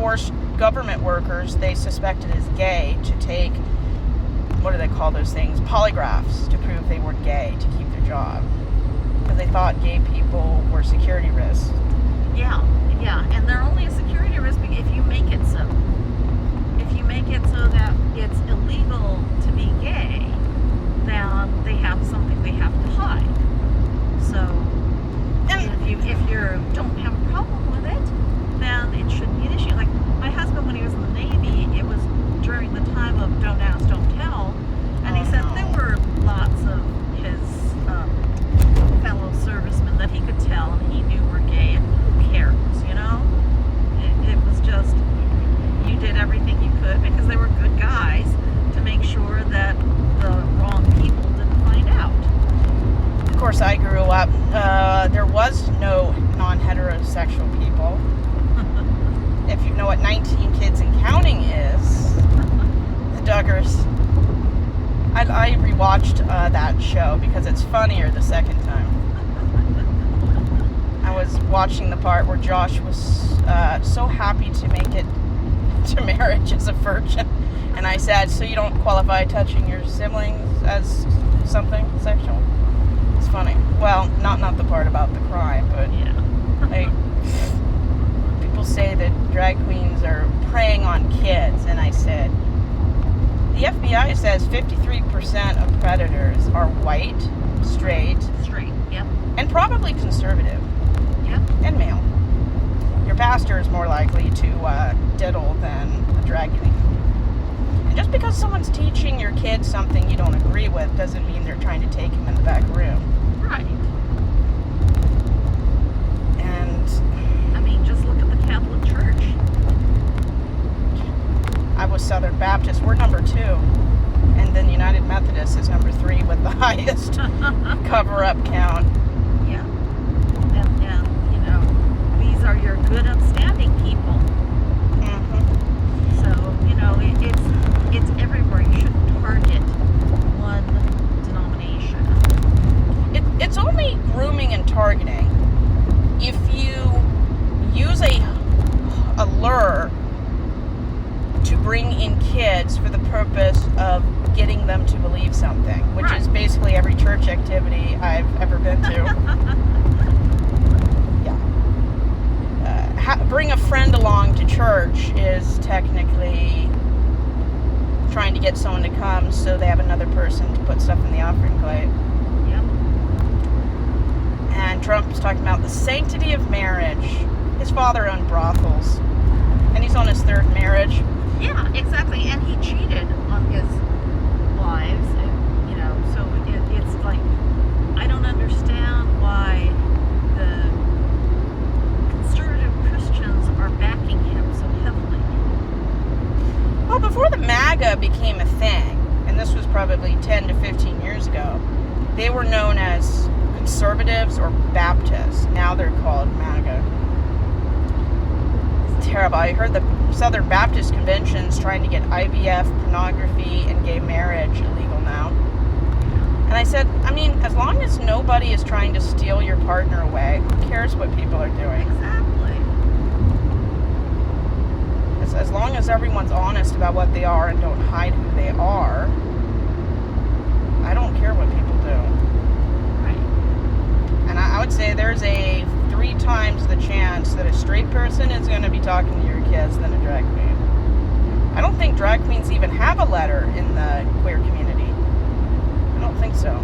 forced government workers they suspected as gay to take, what do they call those things, polygraphs, to prove they weren't gay to keep their job, because they thought gay people were security risks. Yeah, and they're only a security risk if you make it so. If you make it so that it's illegal to be gay, then they have something they have to hide. So, if you don't have a problem with it, then it shouldn't be an issue. Like my husband, when he was in the Navy, it was during the time of don't ask, don't tell, and he said there were lots of his fellow servicemen that he could tell and he knew were gay, and who cares, you know? It was just, you did everything you could because they were good guys to make sure that the wrong people didn't find out. Of course, I grew up, there was no non-heterosexual people. If you know what 19 Kids and Counting is, the Duggars. I rewatched that show because it's funnier the second time. I was watching the part where Josh was so happy to make it to marriage as a virgin. And I said, so you don't qualify touching your siblings as something sexual? It's funny. Well, not the part about the crime, but Yeah. People say that drag queens are preying on kids, and I said, the FBI says 53% of predators are white, straight, Yep. and probably conservative, Yep. and male. Your pastor is more likely to diddle than a drag queen. And just because someone's teaching your kids something you don't agree with doesn't mean they're trying to take him in the back room. Right. And I mean, just look at the Catholic Church. I was Southern Baptist. We're number 2. And then United Methodist is number 3 with the highest cover-up count. Yeah. And you know, these are your good, upstanding people. Mm-hmm. So, you know, it's everywhere. You shouldn't target one denomination. It's only grooming and targeting if you use a lure to bring in kids for the purpose of getting them to believe something, which Right. is basically every church activity I've ever been to. Yeah. Bring a friend along to church is technically trying to get someone to come so they have another person to put stuff in the offering plate. Yep. And Trump's talking about the sanctity of marriage. His father owned brothels, and he's on his 3rd marriage. Yeah, exactly. And he cheated on his wives, and, you know, so it's like, I don't understand why the conservative Christians are backing him so heavily. Well, before the MAGA became a thing, and this was probably 10 to 15 years ago, they were known as conservatives or Baptists. Now they're called MAGA. It's terrible. I heard the Southern Baptist Convention's trying to get IVF, pornography, and gay marriage illegal now. And I said, I mean, as long as nobody is trying to steal your partner away, who cares what people are doing? Exactly. As long as everyone's honest about what they are and don't hide who they are, I don't care what people do. Right. And I would say there's a 3 times the chance that a straight person is going to be talking to your kids than a drag queen. I don't think drag queens even have a letter in the queer community. I don't think so.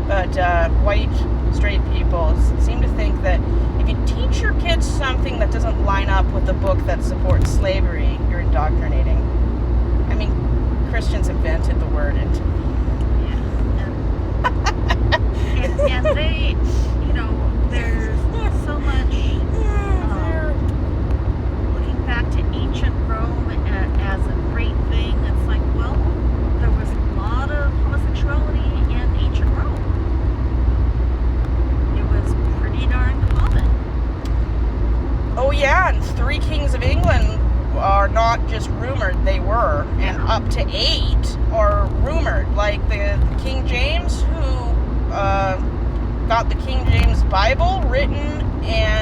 But white, straight people seem to think that if you teach your kids something that doesn't line up with the book that supports slavery, you're indoctrinating. I mean, Christians invented the word. And they, you know, there's so much looking back to ancient Rome as a great thing. It's like, well, there was a lot of homosexuality in ancient Rome. It was pretty darn common. Oh yeah, and 3 kings of England are not just rumored, they were. And up to 8 are rumored. Like the King James, who got the King James Bible written and